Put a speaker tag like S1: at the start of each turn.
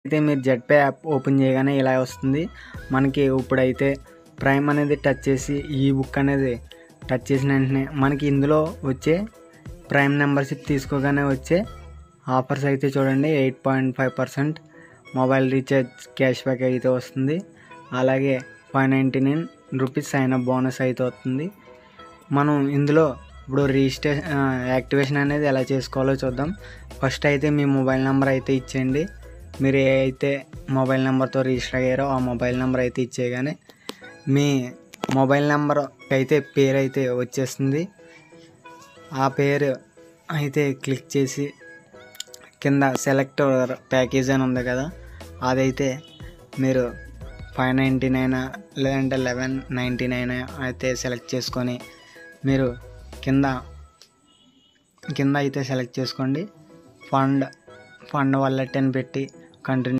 S1: అయితే మీరు జెట్‌పే app open చేయగానే ఇలా వస్తుంది. మనకి ఇప్పుడైతే ప్రైమ్ అనేది టచ్ చేసి ఈ బుక్ అనేది టచ్ చేసిన వెంటనే మనకి ఇందులో వచ్చే ప్రైమ్ మెంబర్షిప్ తీసుకోగానే వచ్చే ఆఫర్స్ అయితే చూడండి 8.5% మొబైల్ రీఛార్జ్ క్యాష్ బ్యాక్ అయితే వస్తుంది. అలాగే 599 రూపీస్ సైన్ అప్ బోనస్ అయితే వస్తుంది. మనం ఇందులో ఇప్పుడు యాక్టివేషన్ అనేది ఎలా చేసుకోవాలో చూద్దాం. ఫస్ట్ అయితే మీ మొబైల్ నెంబర్ అయితే ఇచ్చేయండి. మీరు ఏ అయితే మొబైల్ నెంబర్తో రిజిస్టర్ అయ్యారో ఆ మొబైల్ నెంబర్ అయితే ఇచ్చేయగానే మీ మొబైల్ నెంబర్ అయితే పేరు అయితే వచ్చేస్తుంది. ఆ పేరు అయితే క్లిక్ చేసి కింద సెలెక్ట్ ప్యాకేజ్ అని ఉంది కదా, అదైతే మీరు 599 లేదంటే 1199 అయితే సెలెక్ట్ చేసుకొని మీరు కింద అయితే సెలెక్ట్ చేసుకోండి. ఫండ్ వాలెట్ అని పెట్టి కంటిన్యూ